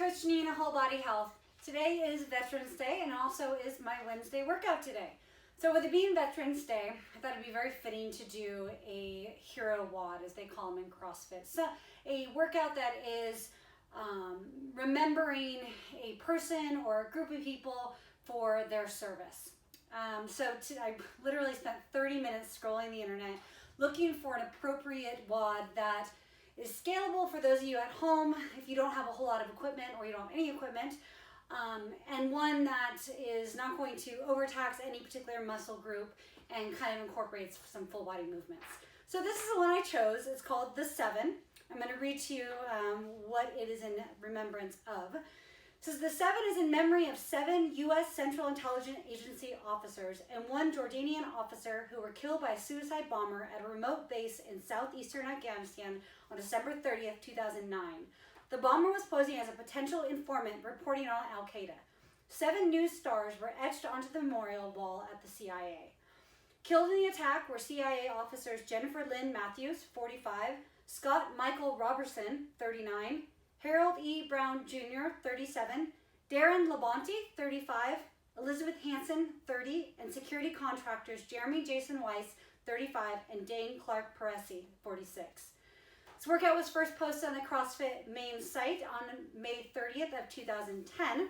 Coach Nina, Whole Body Health. Today is Veterans Day and also is my Wednesday workout today. So with it being Veterans Day, I thought it'd be very fitting to do a hero WOD, as they call them in CrossFit. So a workout that is remembering a person or a group of people for their service. I literally spent 30 minutes scrolling the internet looking for an appropriate WOD that is scalable for those of you at home if you don't have a whole lot of equipment or you don't have any equipment, and one that is not going to overtax any particular muscle group and kind of incorporates some full body movements. So this is the one I chose. It's called the 7. I'm going to read to you what it is in remembrance of. It says the 7 is in memory of 7 U.S. Central Intelligence Agency officers and 1 Jordanian officer who were killed by a suicide bomber at a remote base in southeastern Afghanistan on December 30th, 2009. The bomber was posing as a potential informant reporting on Al-Qaeda. 7 news stars were etched onto the memorial wall at the CIA. Killed in the attack were CIA officers Jennifer Lynn Matthews, 45, Scott Michael Robertson, 39, Harold E. Brown Jr., 37, Darren Labonte, 35, Elizabeth Hansen, 30, and security contractors Jeremy Jason Weiss, 35, and Dane Clark Peresi, 46. This workout was first posted on the CrossFit main site on May 30th of 2010, and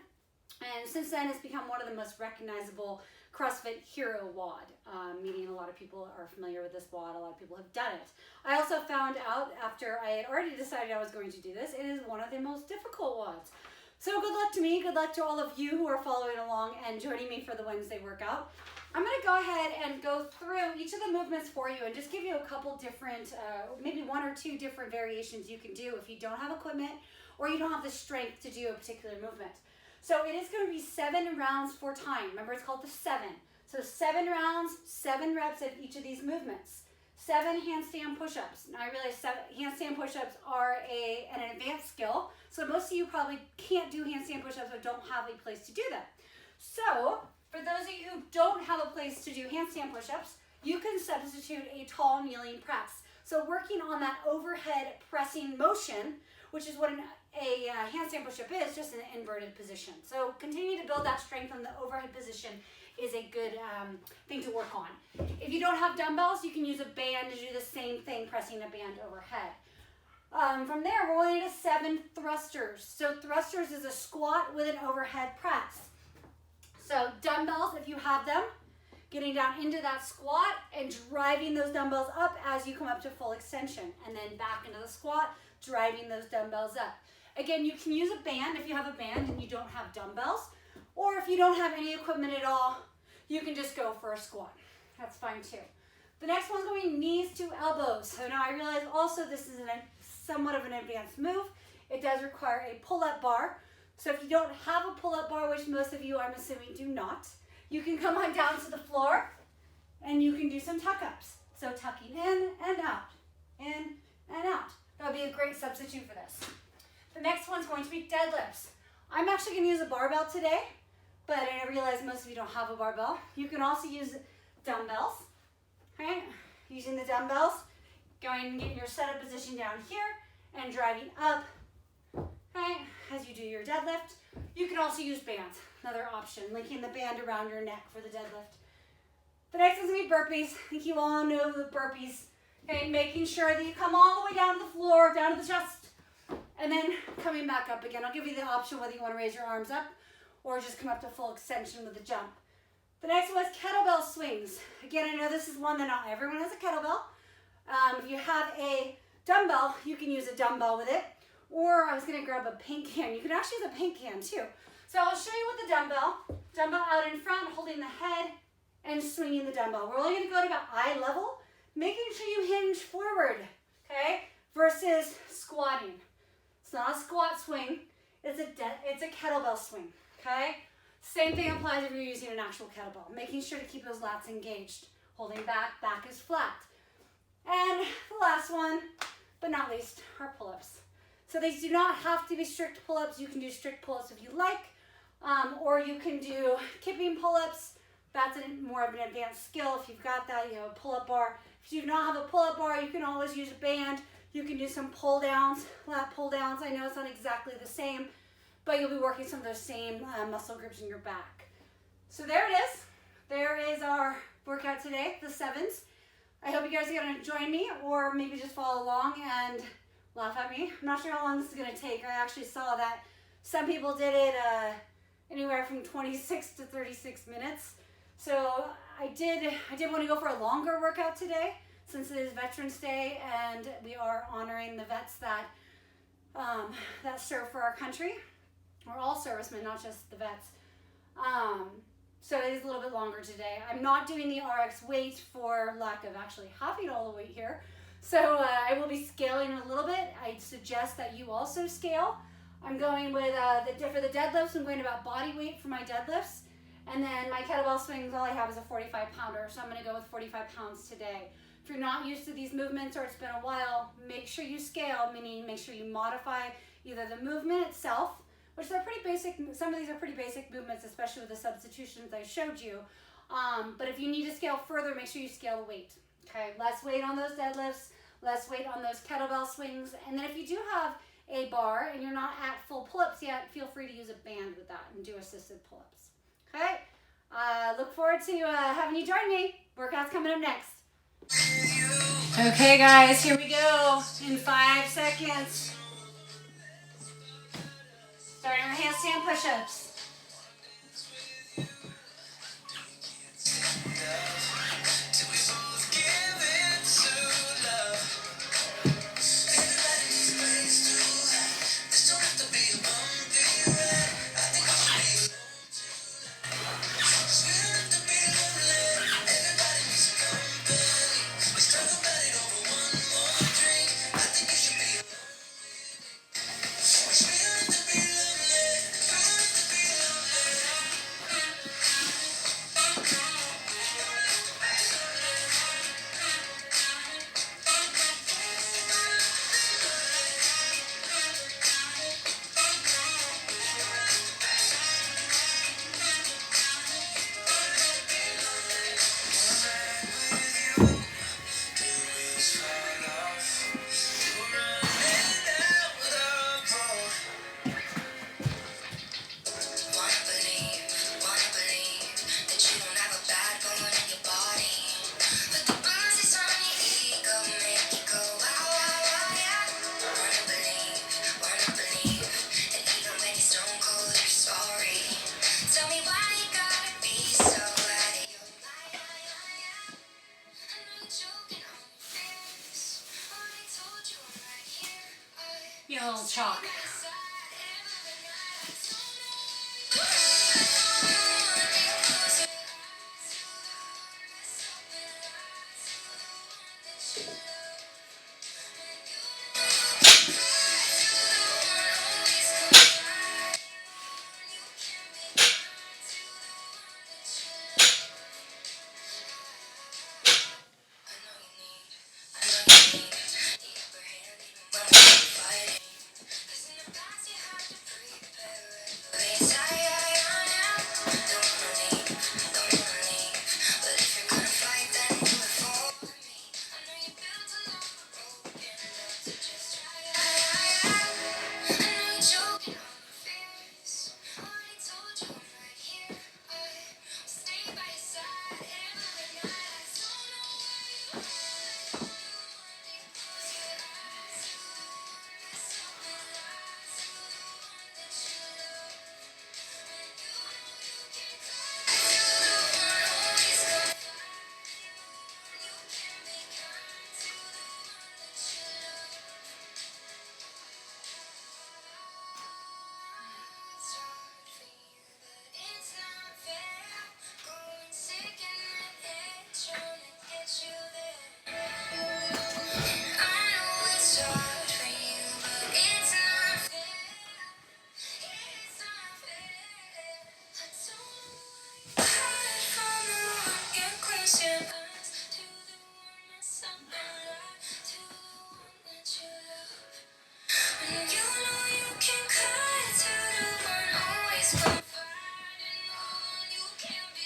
since then it's become one of the most recognizable CrossFit Hero WOD, meaning a lot of people are familiar with this WOD, a lot of people have done it. I also found out after I had already decided I was going to do this, it is one of the most difficult WODs. So good luck to me, good luck to all of you who are following along and joining me for the Wednesday workout. I'm going to go ahead and go through each of the movements for you and just give you a couple different, maybe 1 or 2 different variations you can do if you don't have equipment or you don't have the strength to do a particular movement. So it is going to be 7 rounds for time. Remember, it's called the 7. So 7 rounds, 7 reps of each of these movements. 7 handstand push-ups. Now I realize handstand push-ups are an advanced skill, so most of you probably can't do handstand push-ups or don't have a place to do them. So for those of you who don't have a place to do handstand push-ups, you can substitute a tall kneeling press. So working on that overhead pressing motion, which is what a handstand push-up is, just an inverted position. So continue to build that strength on the overhead position is a good thing to work on. If you don't have dumbbells, you can use a band to do the same thing, pressing a band overhead. From there, we're going into 7 thrusters. So thrusters is a squat with an overhead press. So dumbbells, if you have them, getting down into that squat and driving those dumbbells up as you come up to full extension, and then back into the squat, driving those dumbbells up. Again, you can use a band if you have a band and you don't have dumbbells, or if you don't have any equipment at all, you can just go for a squat. That's fine too. The next one's going knees to elbows. So now I realize also this is somewhat of an advanced move. It does require a pull-up bar. So if you don't have a pull-up bar, which most of you, I'm assuming, do not, you can come on down to the floor and you can do some tuck-ups. So tucking in and out, in and out. That would be a great substitute for this. The next one's going to be deadlifts. I'm actually going to use a barbell today, but I realize most of you don't have a barbell. You can also use dumbbells, right? Using the dumbbells, going and getting your setup position down here and driving up, right, as you do your deadlift. You can also use bands, another option, linking the band around your neck for the deadlift. The next one's going to be burpees. I think you all know the burpees. Okay, making sure that you come all the way down to the floor, down to the chest, and then coming back up again. I'll give you the option whether you want to raise your arms up or just come up to full extension with a jump. The next one is kettlebell swings. Again, I know this is one that not everyone has a kettlebell. If you have a dumbbell, you can use a dumbbell with it. Or I was going to grab a paint can. You can actually use a paint can too. So I'll show you with the dumbbell. Dumbbell out in front, holding the head and swinging the dumbbell. We're only going to go to about eye level, making sure you hinge forward, okay, versus squatting. It's not a squat swing, it's a kettlebell swing, okay? Same thing applies if you're using an actual kettlebell. Making sure to keep those lats engaged. Holding back, back is flat. And the last one, but not least, are pull-ups. So these do not have to be strict pull-ups. You can do strict pull-ups if you like, or you can do kipping pull-ups. That's more of an advanced skill. If you've got that, you know, a pull-up bar. If you do not have a pull-up bar, you can always use a band. You can do some pull-downs, lat pull-downs. I know it's not exactly the same, but you'll be working some of those same muscle groups in your back. So there it is. There is our workout today, the 7s. I hope you guys are going to join me or maybe just follow along and laugh at me. I'm not sure how long this is going to take. I actually saw that some people did it anywhere from 26 to 36 minutes. So I did want to go for a longer workout today since it is Veterans Day and we are honoring the vets that serve for our country. We're all servicemen, not just the vets. So it is a little bit longer today. I'm not doing the RX weight for lack of actually having all the weight here. So I will be scaling a little bit. I suggest that you also scale. I'm going with, for the deadlifts, I'm going about body weight for my deadlifts. And then my kettlebell swings, all I have is a 45 pounder. So I'm gonna go with 45 pounds today. If you're not used to these movements or it's been a while, make sure you scale, meaning make sure you modify either the movement itself, which they're pretty basic. Some of these are pretty basic movements, especially with the substitutions I showed you. But if you need to scale further, make sure you scale the weight. Okay, less weight on those deadlifts, less weight on those kettlebell swings. And then if you do have a bar and you're not at full pull-ups yet, feel free to use a band with that and do assisted pull-ups. Okay, look forward to having you join me. Workout's coming up next. Okay guys, here we go in 5 seconds. Starting our handstand push-ups. Get a little chalk.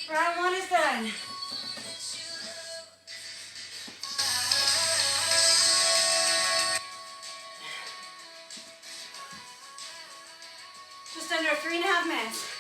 Round 1 is done. Just under 3.5 minutes.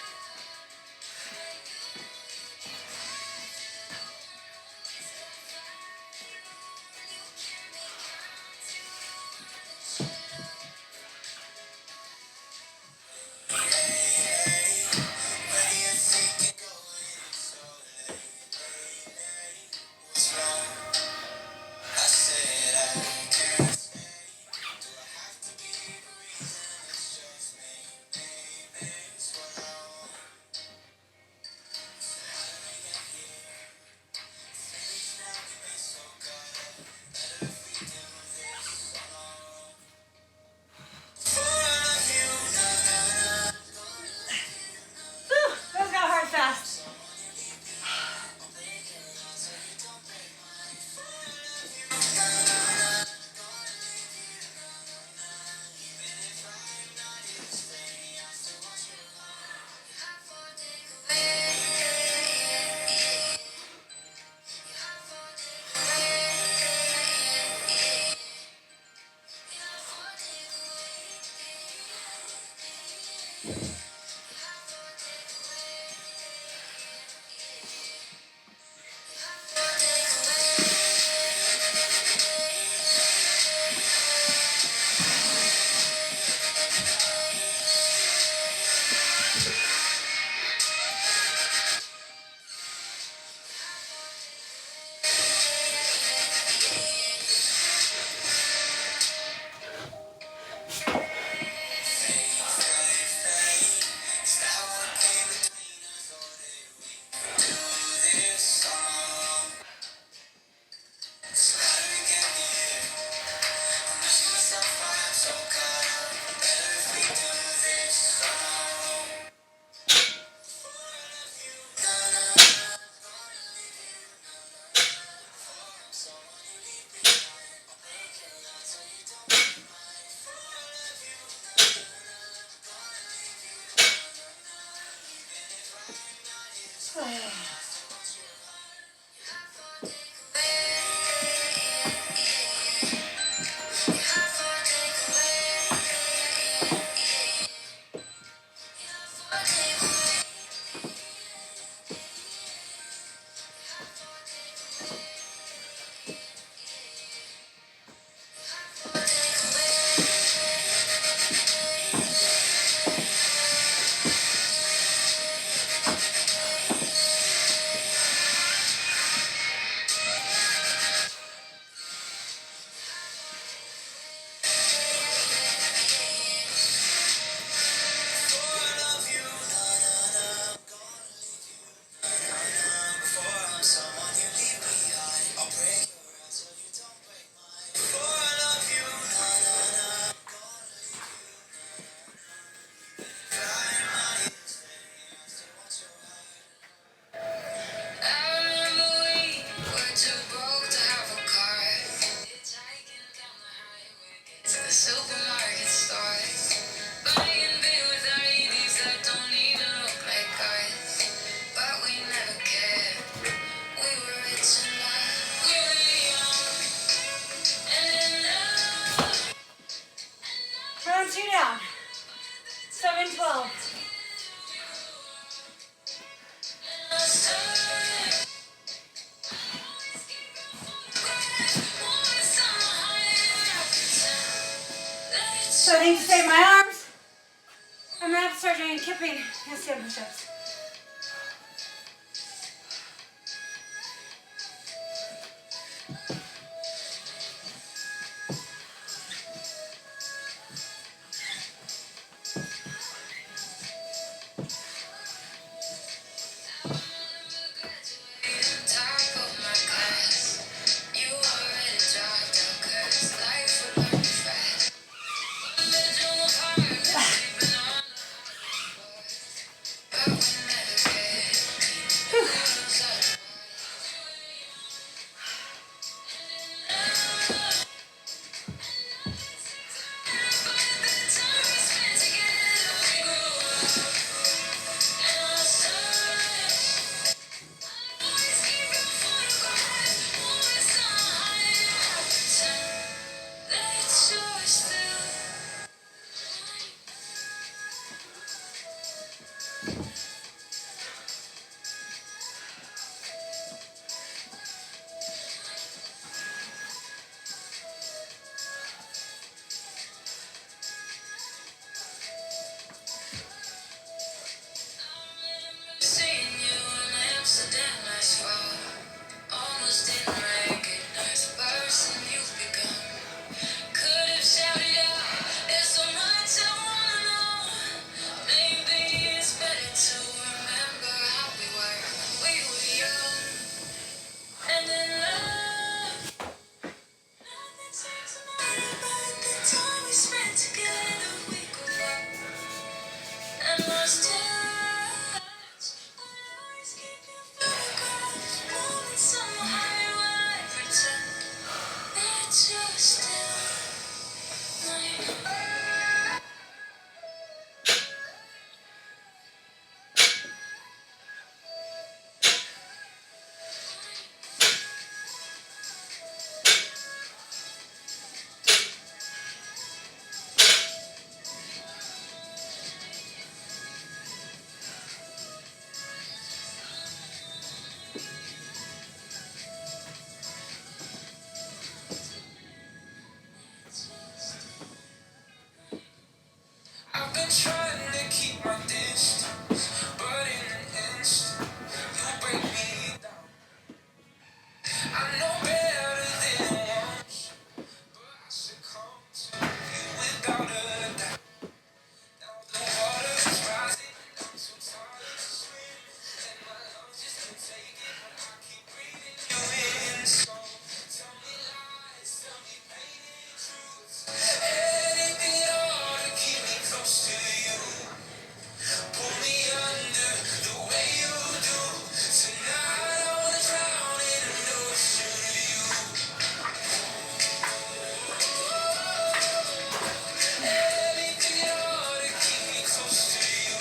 Those got hard fast. Round 2 down. 7-12. So I think to save my arms, I'm gonna have to start doing kipping handstand push-ups. I've been trying to keep my distance, but in an instant, you break me down. I know better than once, but I succumb to you without a doubt. Now the water is rising, I'm too tired to swim, and my lungs just can't take it, but I keep breathing you in. So tell me lies, tell me painted truths, anything at all to keep me close to you. Pull me under the way you do. Tonight I wanna drown in an ocean of you. Anything at all to keep me close to you.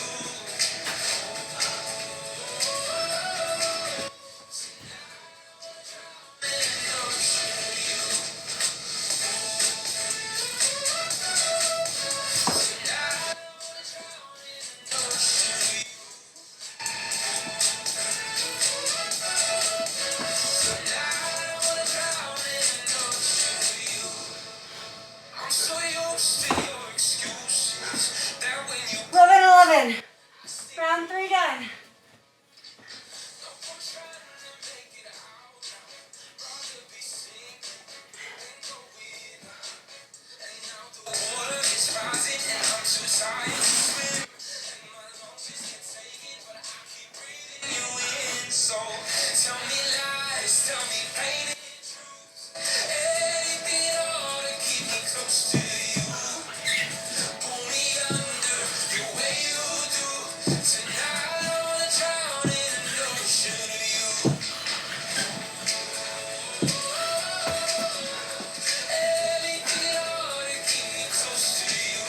I'm so used to your excuses that when you 11. Round 3 done. I'm trying to make it out now. Rather be sinking than go without. And now the water is rising and I'm too tired to swim. And my lungs just can't take it, but I keep breathing you in. So tell me lies, tell me painted truths, anything at all to keep me close to you. Pull me under the way you do. Tonight I wanna drown in an ocean of you. Anything at all to keep me close to you.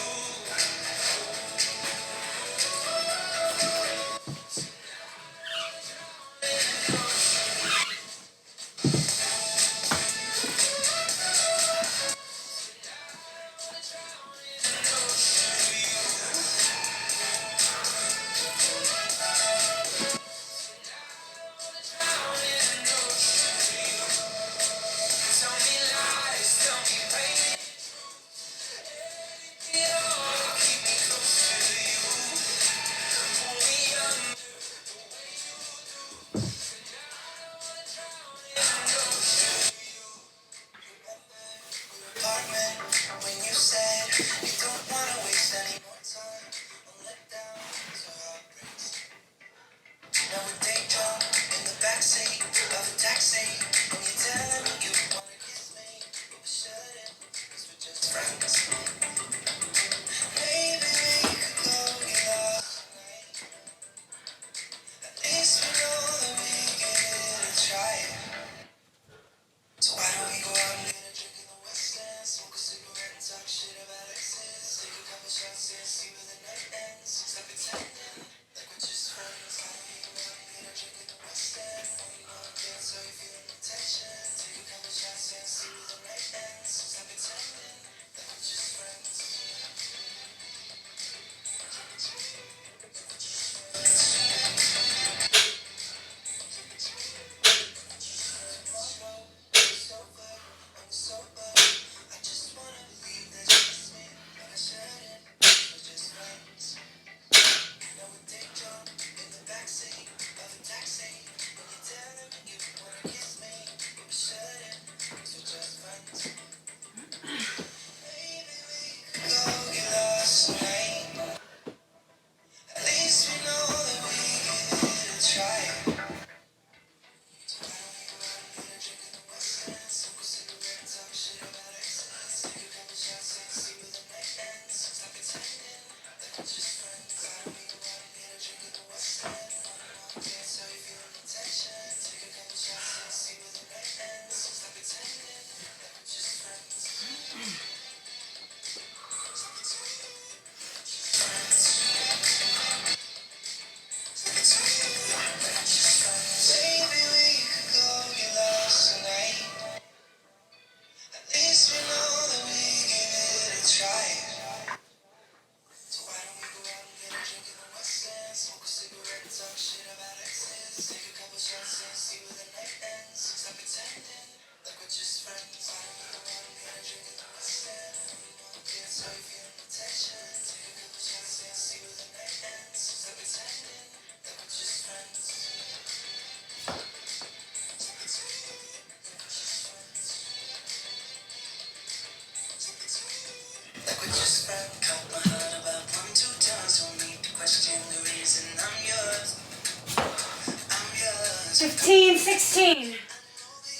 15, 16.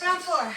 Round 4.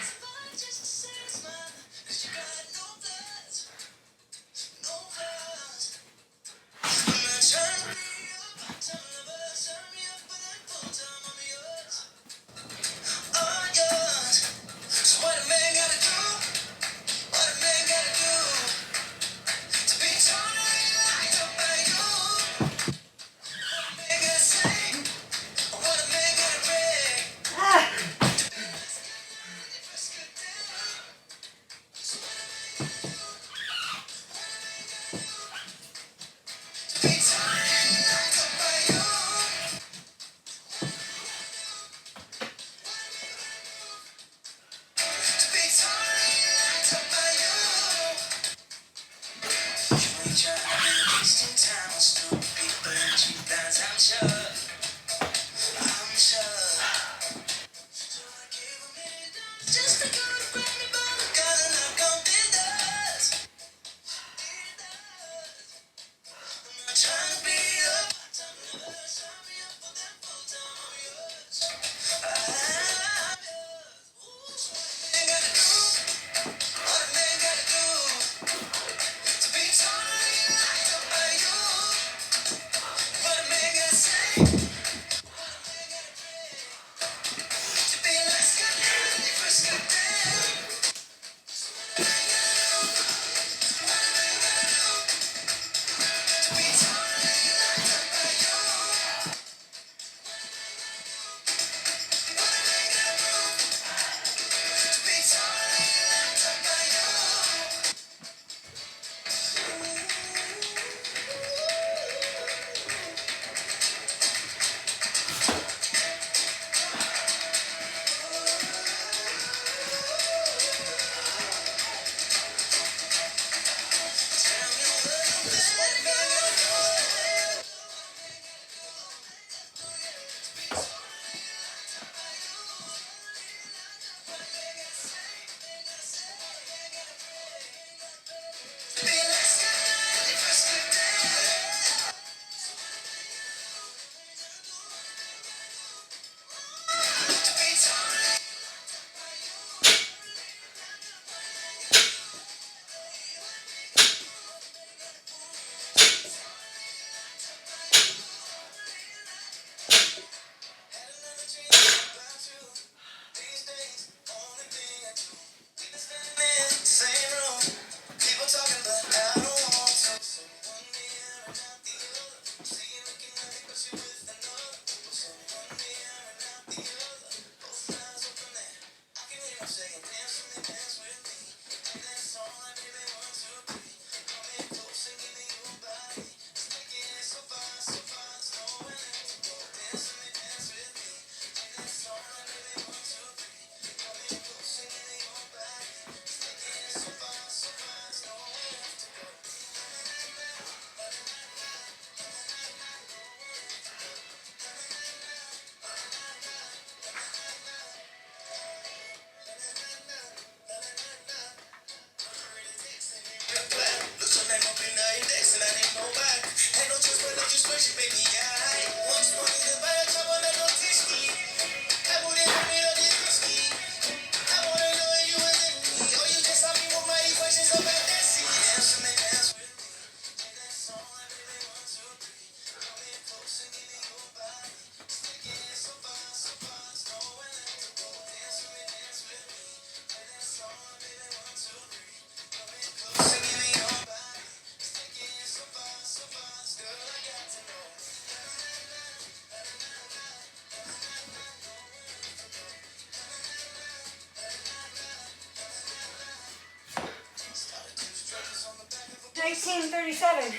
Nineteen 37.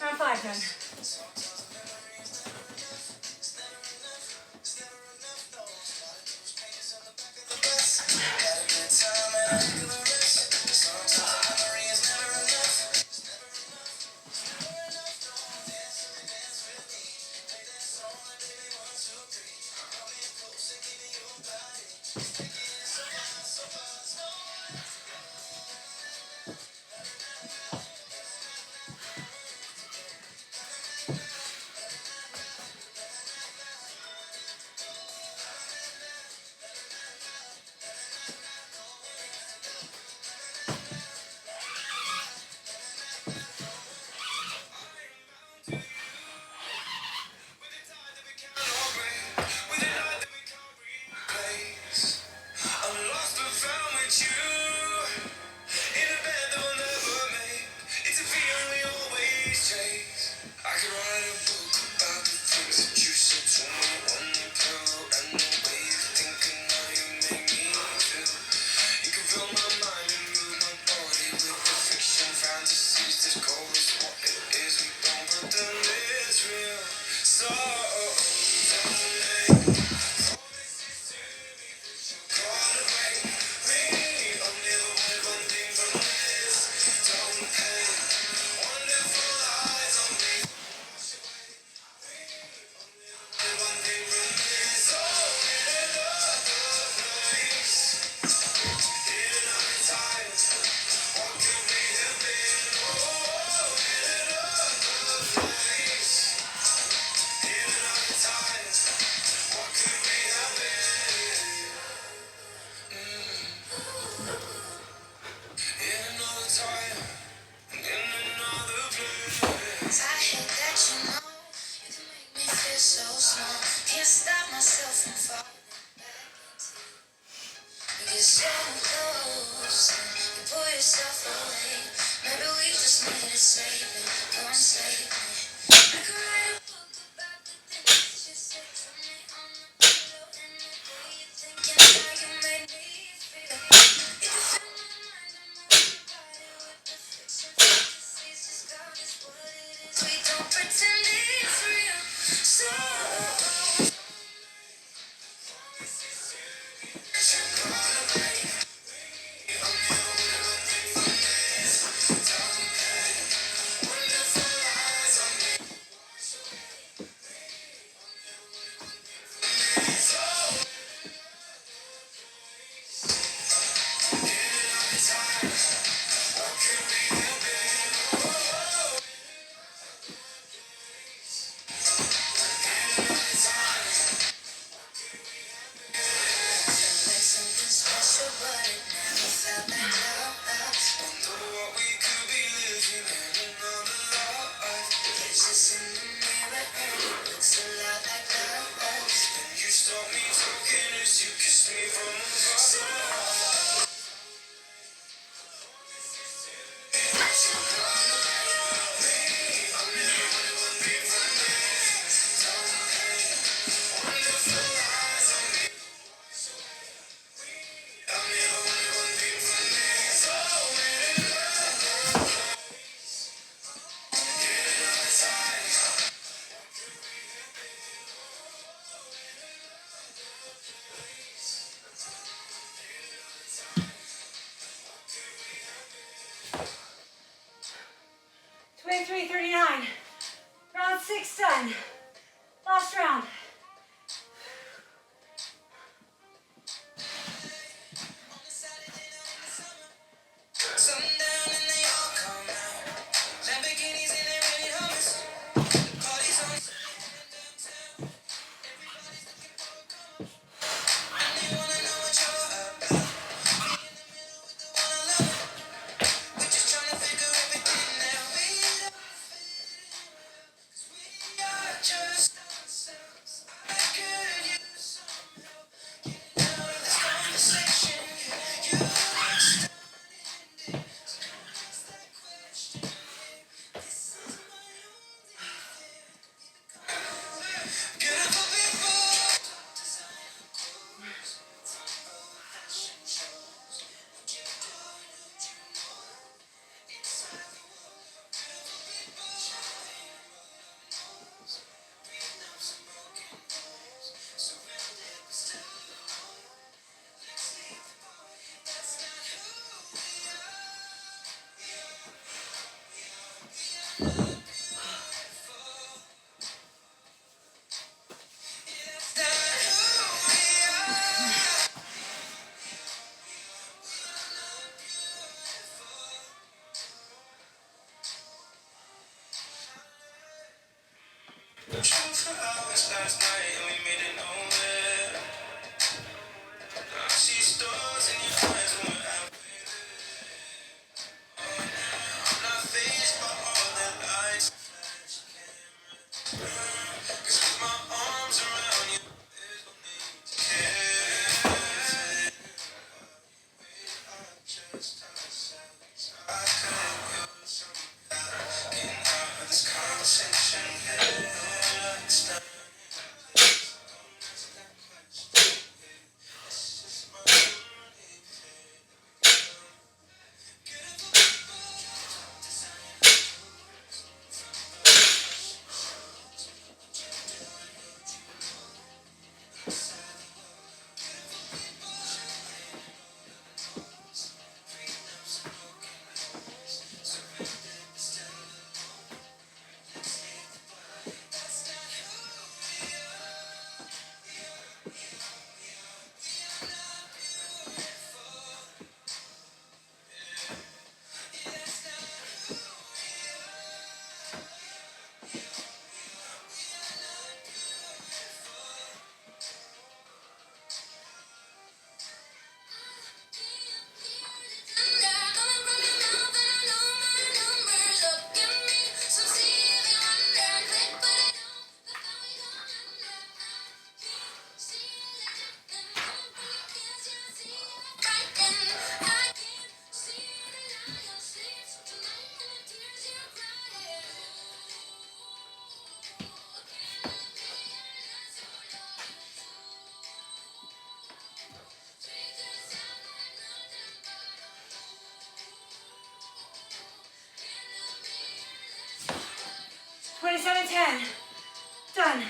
Round 5 done. feel so small. Can't stop myself from falling back into you. You get so close, you pull yourself away. Maybe we just needed saving. Come save me. I could write a book about the things you said to me on the pillow and the way you think and how you made me feel. You can fill my mind and move my body with the fiction fantasies. Just God is what it is. We don't pretend it's real. So like something special, but it never felt like love. Wonder what we could be living in another life. It's just in the mirror and it looks a lot like love. And you stopped me talking as you kissed me from above. Twenty-three 39. Round 6 done. Last round. Sundown and they all come out. Lamborghinis and they rented Hummers. Parties on downtown. Everybody's looking for a come up. And they wanna know what you're about. Me in the middle with the one I love. We're just trying to figure everything out. We don't fit in well, 'cause we are just ourselves. I could use some help getting out of this conversation. You are stuck. For hours last night and we made it nowhere. I see stars in your eyes when we're out. I'm not fazed by all the lights and flash cameras. 'Cause with my arms around you, there's no need to care. We are just ourselves. I could use some help getting out of this conversation. Yeah, it's not. 10. Done.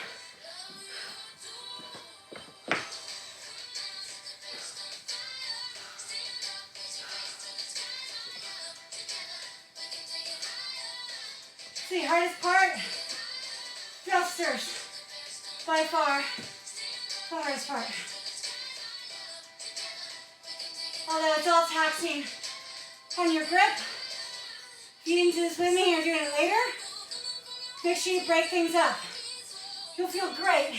The hardest part, thrusters, by far, the hardest part. Although it's all taxing on your grip, if you didn't do this with me and you're doing it later, make sure you break things up. You'll feel great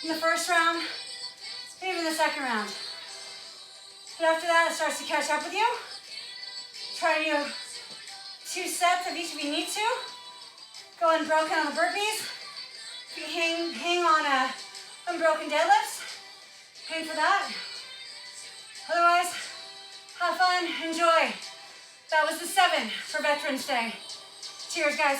in the first round, even the second round. But after that, it starts to catch up with you. Try to do 2 sets of each if you need to. Go unbroken on the burpees. If you hang on unbroken deadlifts, aim for that. Otherwise, have fun, enjoy. That was the 7 for Veterans Day. Cheers, guys.